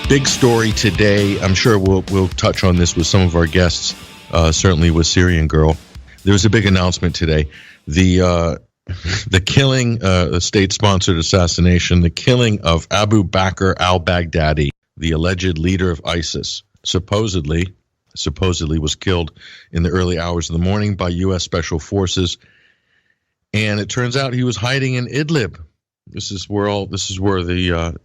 Big story today. I'm sure we'll touch on this with some of our guests, certainly with Syrian Girl. There was a big announcement today. The killing, the state-sponsored assassination, the killing of Abu Bakar Al-Baghdadi, the alleged leader of ISIS, supposedly was killed in the early hours of the morning by U.S. Special Forces. And it turns out he was hiding in Idlib. This is where the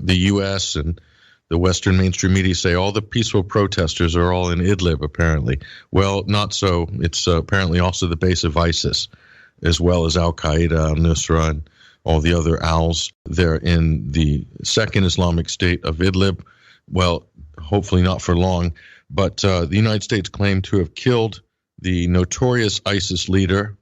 U.S. and the Western mainstream media say all the peaceful protesters are all in Idlib, apparently. Well, not so. It's apparently also the base of ISIS, as well as Al-Qaeda, Al-Nusra, and all the other Als. They're in the second Islamic State of Idlib. Well, hopefully not for long. But the United States claimed to have killed the notorious ISIS leader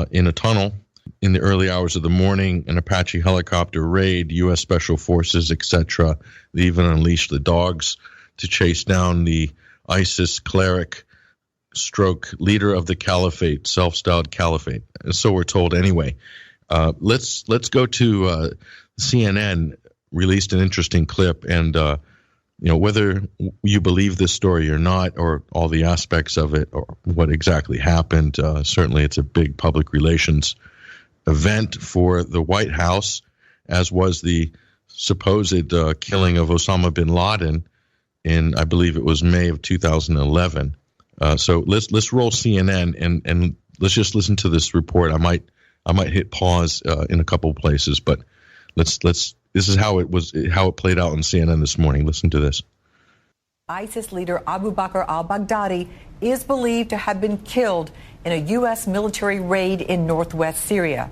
in a tunnel in the early hours of the morning, an Apache helicopter raid, U.S. Special Forces, etc. They even unleashed the dogs to chase down the ISIS cleric stroke leader of the caliphate, self-styled caliphate. And so we're told anyway. Let's go to CNN released an interesting clip, and whether you believe this story or not, or all the aspects of it, or what exactly happened, certainly it's a big public relations event for the White House, as was the supposed killing of Osama bin Laden in, I believe it was May of 2011. So let's roll CNN and let's just listen to this report. I might hit pause in a couple of places, but let's. This is how it played out on CNN this morning. Listen to this. ISIS leader Abu Bakar Al-Baghdadi is believed to have been killed in a U.S. military raid in northwest Syria.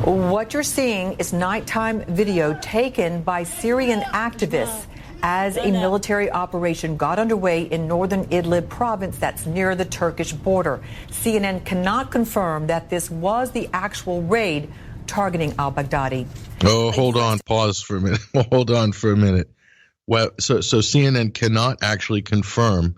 What you're seeing is nighttime video taken by Syrian activists as a military operation got underway in northern Idlib province that's near the Turkish border. CNN cannot confirm that this was the actual raid targeting al-Baghdadi. Oh, hold on. Pause for a minute. Hold on for a minute. Well, so CNN cannot actually confirm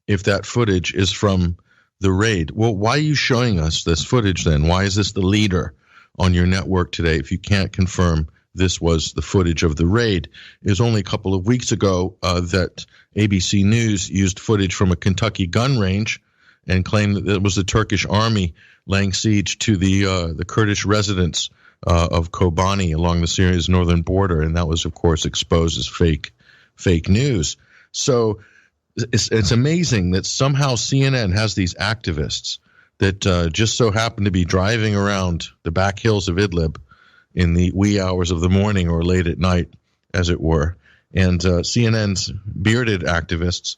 if that footage is from the raid. Well, why are you showing us this footage then? Why is this the leader on your network today if you can't confirm this was the footage of the raid? It was only a couple of weeks ago that ABC News used footage from a Kentucky gun range and claimed that it was the Turkish army laying siege to the Kurdish residents of Kobani along the Syria's northern border, and that was, of course, exposed as fake news. So it's amazing that somehow CNN has these activists that just so happen to be driving around the back hills of Idlib in the wee hours of the morning or late at night, as it were. And CNN's bearded activists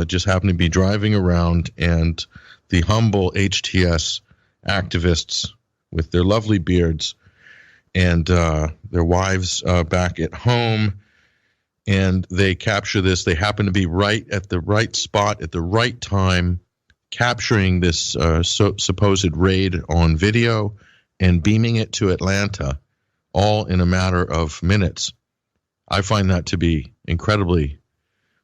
just happen to be driving around, and the humble HTS activists with their lovely beards and their wives back at home, and they capture this. They happen to be right at the right spot at the right time, capturing this supposed raid on video and beaming it to Atlanta, all in a matter of minutes. I find that to be incredibly,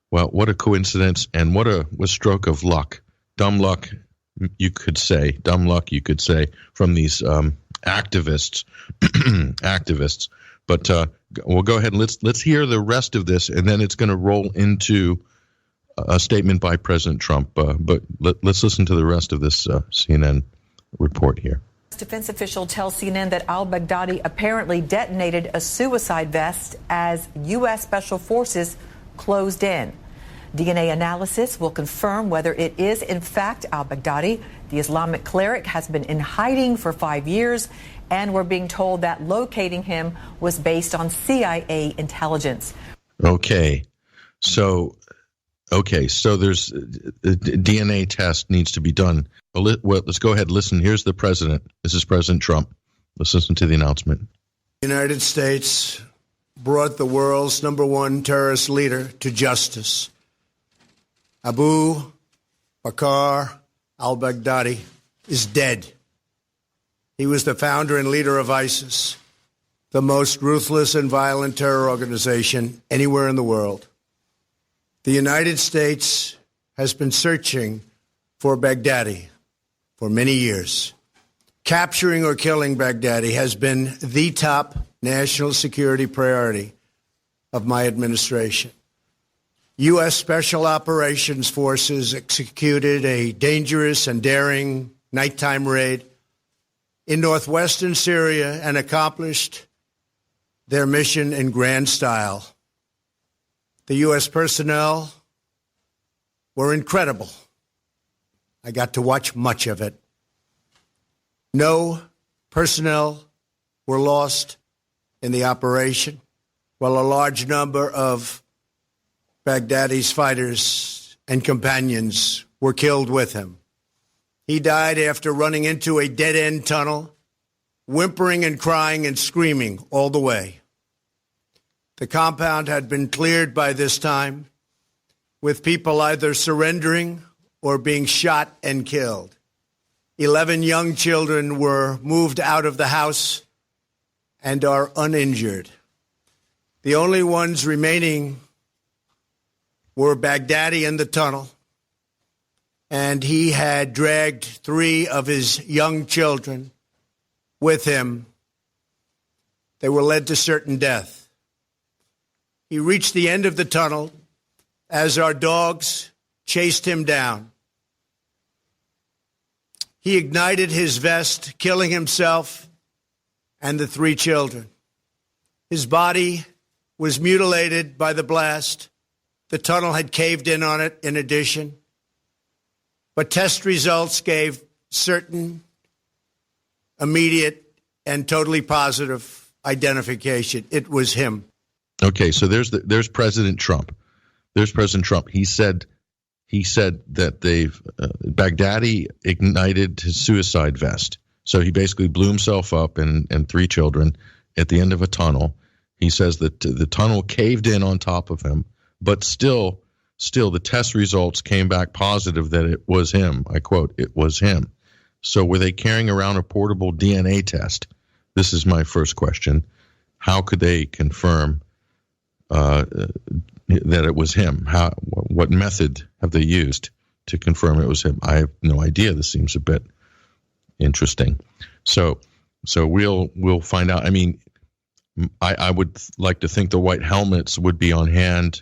well, what a coincidence, and what a stroke of luck. Dumb luck, you could say, from these activists. But we'll go ahead and let's hear the rest of this, and then it's going to roll into a statement by President Trump. But let's listen to the rest of this CNN report here. Defense official tells CNN that al-Baghdadi apparently detonated a suicide vest as U.S. Special Forces closed in. DNA analysis will confirm whether it is in fact al-Baghdadi. The Islamic cleric has been in hiding for 5 years, and we're being told that locating him was based on CIA intelligence. Okay, so there's a DNA test needs to be done. Well, let's go ahead and listen. Here's the president. This is President Trump. Let's listen to the announcement. The United States brought the world's #1 terrorist leader to justice. Abu Bakar Al-Baghdadi is dead. He was the founder and leader of ISIS, the most ruthless and violent terror organization anywhere in the world. The United States has been searching for Baghdadi for many years. Capturing or killing Baghdadi has been the top national security priority of my administration. U.S. Special Operations Forces executed a dangerous and daring nighttime raid in northwestern Syria and accomplished their mission in grand style. The U.S. personnel were incredible. I got to watch much of it. No personnel were lost in the operation, while a large number of Baghdadi's fighters and companions were killed with him. He died after running into a dead-end tunnel, whimpering and crying and screaming all the way. The compound had been cleared by this time, with people either surrendering or being shot and killed. 11 young children were moved out of the house and are uninjured. The only ones remaining were Baghdadi in the tunnel, and he had dragged 3 of his young children with him. They were led to certain death. He reached the end of the tunnel as our dogs chased him down. He ignited his vest, killing himself and the 3 children. His body was mutilated by the blast. The tunnel had caved in on it in addition. But test results gave certain, immediate, and totally positive identification. It was him. Okay, so there's President Trump. There's President Trump. He said that Baghdadi ignited his suicide vest. So he basically blew himself up and 3 children at the end of a tunnel. He says that the tunnel caved in on top of him, but still the test results came back positive that it was him. I quote, it was him. So were they carrying around a portable DNA test? This is my first question. How could they confirm that it was him? What method have they used to confirm it was him? I have no idea. This seems a bit interesting. So we'll find out. I mean, I would like to think the white helmets would be on hand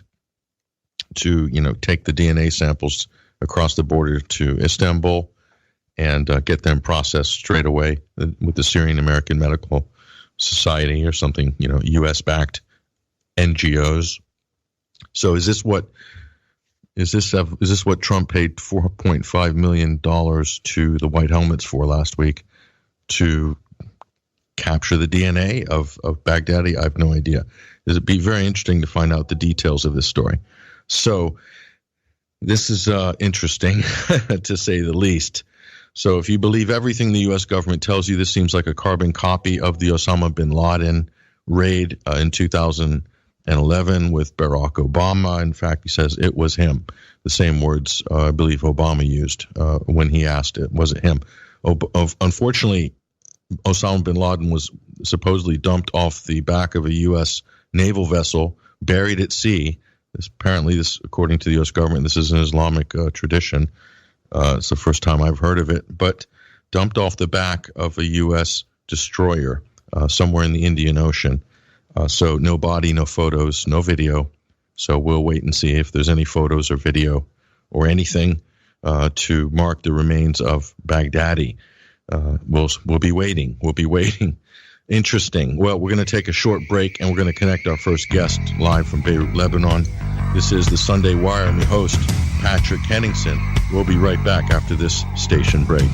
to, take the DNA samples across the border to Istanbul and get them processed straight away with the Syrian American Medical Society or something, U.S.-backed NGOs. So is this what Trump paid $4.5 million to the White Helmets for last week to capture the DNA of Baghdadi? I have no idea. It'd be very interesting to find out the details of this story. So this is interesting to say the least. So if you believe everything the U.S. government tells you, this seems like a carbon copy of the Osama bin Laden raid in 2011 with Barack Obama. In fact, he says it was him. The same words I believe Obama used when he asked it. Was it him? Unfortunately, Osama bin Laden was supposedly dumped off the back of a U.S. naval vessel, buried at sea. Apparently, according to the U.S. government, this is an Islamic tradition. It's the first time I've heard of it, but dumped off the back of a U.S. destroyer somewhere in the Indian Ocean. So no body, no photos, no video. So we'll wait and see if there's any photos or video or anything to mark the remains of Baghdadi. We'll be waiting. We'll be waiting. Interesting. Well, we're going to take a short break, and we're going to connect our first guest live from Beirut, Lebanon. This is the Sunday Wire. I'm your host, Patrick Henningsen. We'll be right back after this station break.